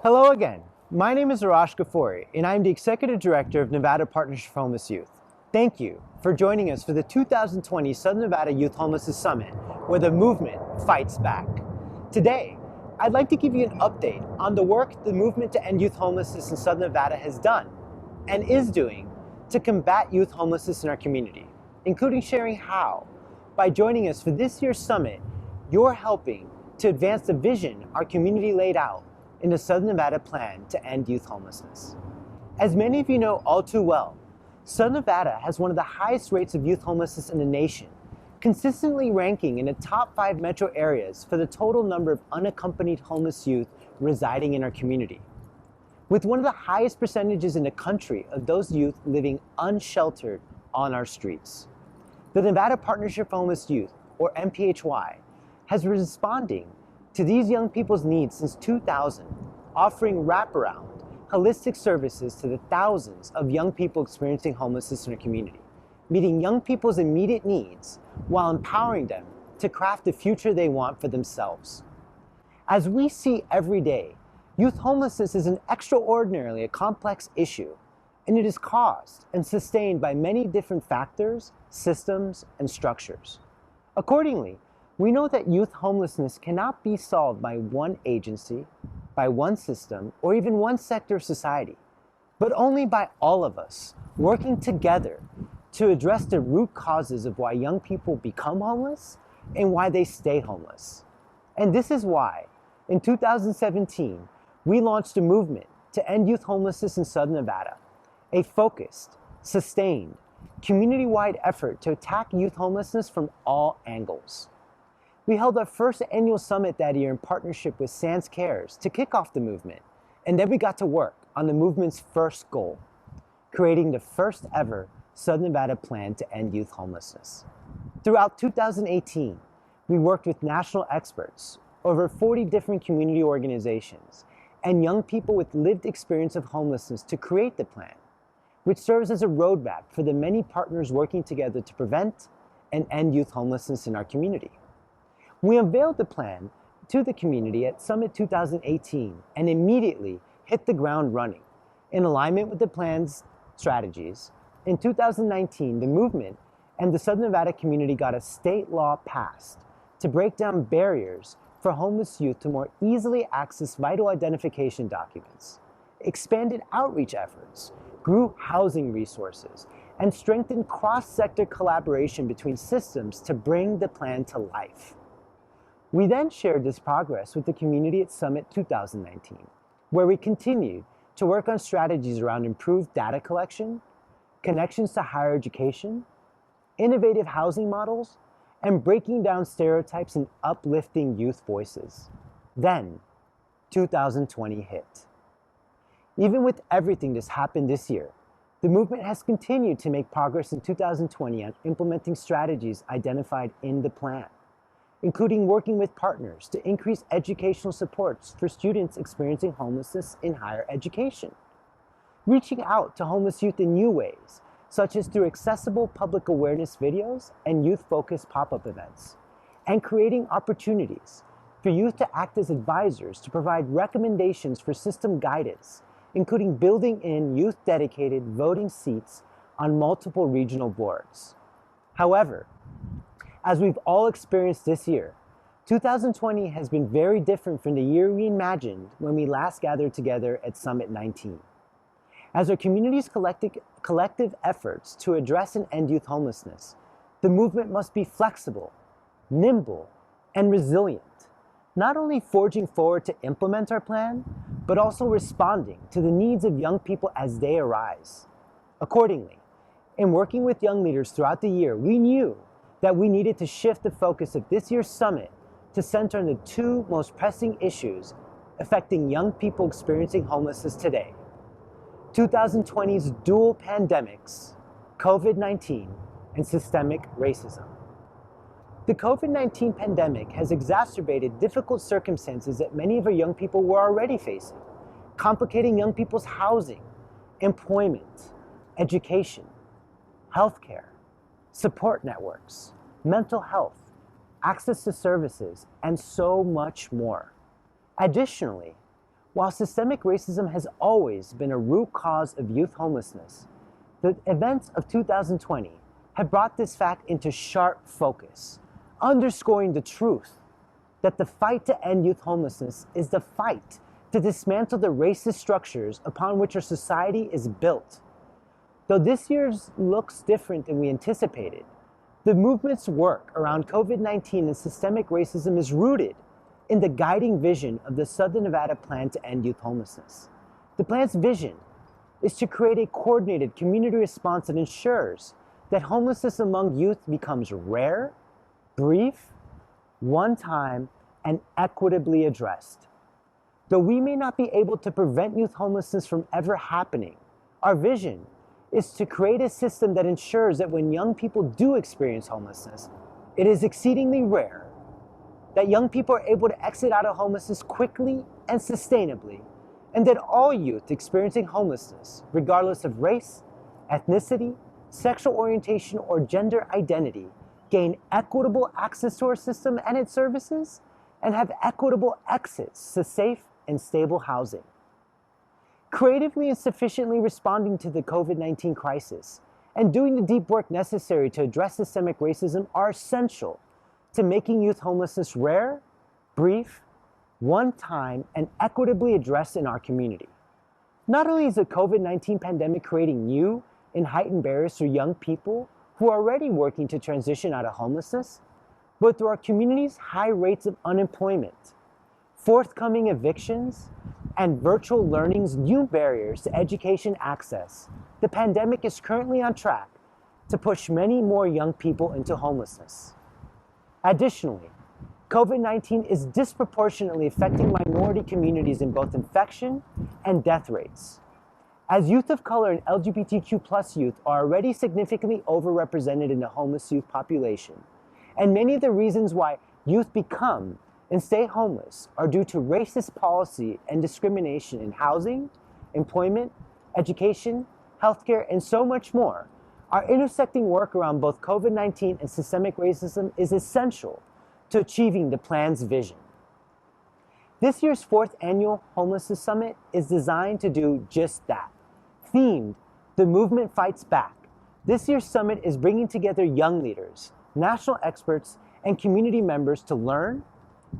Hello again. My name is Arash Ghafoori, and I'm the Executive Director of Nevada Partnership for Homeless Youth. Thank you for joining us for the 2020 Southern Nevada Youth Homelessness Summit, where the movement fights back. Today, I'd like to give you an update on the work the movement to end youth homelessness in Southern Nevada has done and is doing to combat youth homelessness in our community, including sharing how, by joining us for this year's summit, you're helping to advance the vision our community laid out in the Southern Nevada plan to end youth homelessness. As many of you know all too well, Southern Nevada has one of the highest rates of youth homelessness in the nation, consistently ranking in the top 5 metro areas for the total number of unaccompanied homeless youth residing in our community, with one of the highest percentages in the country of those youth living unsheltered on our streets. The Nevada Partnership for Homeless Youth, or NPHY, has been responding to these young people's needs since 2000, offering wraparound, holistic services to the thousands of young people experiencing homelessness in our community, meeting young people's immediate needs while empowering them to craft the future they want for themselves. As we see every day, youth homelessness is an extraordinarily complex issue, and it is caused and sustained by many different factors, systems, and structures. Accordingly, we know that youth homelessness cannot be solved by one agency, by one system, or even one sector of society, but only by all of us working together to address the root causes of why young people become homeless and why they stay homeless. And this is why, in 2017, we launched a movement to end youth homelessness in Southern Nevada, a focused, sustained, community-wide effort to attack youth homelessness from all angles. We held our first annual summit that year in partnership with Sans Cares to kick off the movement, and then we got to work on the movement's first goal, creating the first ever Southern Nevada plan to end youth homelessness. Throughout 2018, we worked with national experts, over 40 different community organizations, and young people with lived experience of homelessness to create the plan, which serves as a roadmap for the many partners working together to prevent and end youth homelessness in our community. We unveiled the plan to the community at Summit 2018 and immediately hit the ground running. In alignment with the plan's strategies, in 2019, the movement and the Southern Nevada community got a state law passed to break down barriers for homeless youth to more easily access vital identification documents, expanded outreach efforts, grew housing resources, and strengthened cross-sector collaboration between systems to bring the plan to life. We then shared this progress with the community at Summit 2019, where we continued to work on strategies around improved data collection, connections to higher education, innovative housing models, and breaking down stereotypes and uplifting youth voices. Then, 2020 hit. Even with everything that's happened this year, the movement has continued to make progress in 2020 on implementing strategies identified in the plan, including working with partners to increase educational supports for students experiencing homelessness in higher education, reaching out to homeless youth in new ways, such as through accessible public awareness videos and youth-focused pop-up events, and creating opportunities for youth to act as advisors to provide recommendations for system guidance, including building in youth-dedicated voting seats on multiple regional boards. However, as we've all experienced this year, 2020 has been very different from the year we imagined when we last gathered together at Summit 19. As our community's collective efforts to address and end youth homelessness, the movement must be flexible, nimble, and resilient, not only forging forward to implement our plan, but also responding to the needs of young people as they arise. Accordingly, in working with young leaders throughout the year, we knew that we needed to shift the focus of this year's summit to center on the 2 most pressing issues affecting young people experiencing homelessness today: 2020's dual pandemics, COVID-19 and systemic racism. The COVID-19 pandemic has exacerbated difficult circumstances that many of our young people were already facing, complicating young people's housing, employment, education, healthcare, support networks, mental health, access to services, and so much more. Additionally, While systemic racism has always been a root cause of youth homelessness, the events of 2020 have brought this fact into sharp focus, underscoring the truth that the fight to end youth homelessness is the fight to dismantle the racist structures upon which our society is built. Though this year's looks different than we anticipated, the movement's work around COVID-19 and systemic racism is rooted in the guiding vision of the Southern Nevada Plan to End Youth Homelessness. The plan's vision is to create a coordinated community response that ensures that homelessness among youth becomes rare, brief, one-time, and equitably addressed. Though we may not be able to prevent youth homelessness from ever happening, our vision is to create a system that ensures that when young people do experience homelessness, it is exceedingly rare, that young people are able to exit out of homelessness quickly and sustainably, and that all youth experiencing homelessness, regardless of race, ethnicity, sexual orientation, or gender identity, gain equitable access to our system and its services, and have equitable exits to safe and stable housing. Creatively and sufficiently responding to the COVID-19 crisis and doing the deep work necessary to address systemic racism are essential to making youth homelessness rare, brief, one-time, and equitably addressed in our community. Not only is the COVID-19 pandemic creating new and heightened barriers for young people who are already working to transition out of homelessness, but through our community's high rates of unemployment, forthcoming evictions, and virtual learning's new barriers to education access, the pandemic is currently on track to push many more young people into homelessness. Additionally, COVID-19 is disproportionately affecting minority communities in both infection and death rates. As youth of color and LGBTQ+ youth are already significantly overrepresented in the homeless youth population, and many of the reasons why youth become and stay homeless are due to racist policy and discrimination in housing, employment, education, healthcare, and so much more, our intersecting work around both COVID-19 and systemic racism is essential to achieving the plan's vision. This year's 4th Annual Homelessness Summit is designed to do just that. Themed, The Movement Fights Back, this year's summit is bringing together young leaders, national experts, and community members to learn,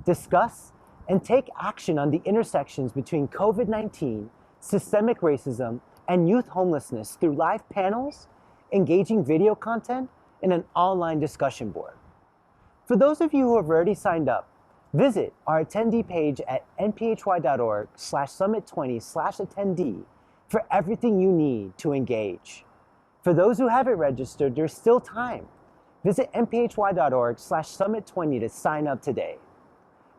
discuss, and take action on the intersections between COVID-19, systemic racism, and youth homelessness through live panels, engaging video content, and an online discussion board. For those of you who have already signed up, visit our attendee page at nphy.org/summit20/attendee for everything you need to engage. For those who haven't registered, there's still time. Visit nphy.org/summit20 to sign up today.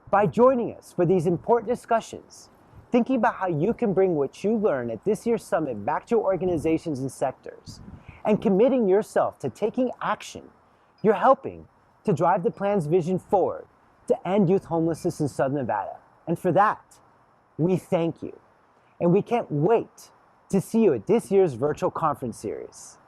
By joining us for these important discussions, thinking about how you can bring what you learn at this year's summit back to your organizations and sectors, and committing yourself to taking action, you're helping to drive the plan's vision forward to end youth homelessness in Southern Nevada. And for that, we thank you. And we can't wait to see you at this year's virtual conference series.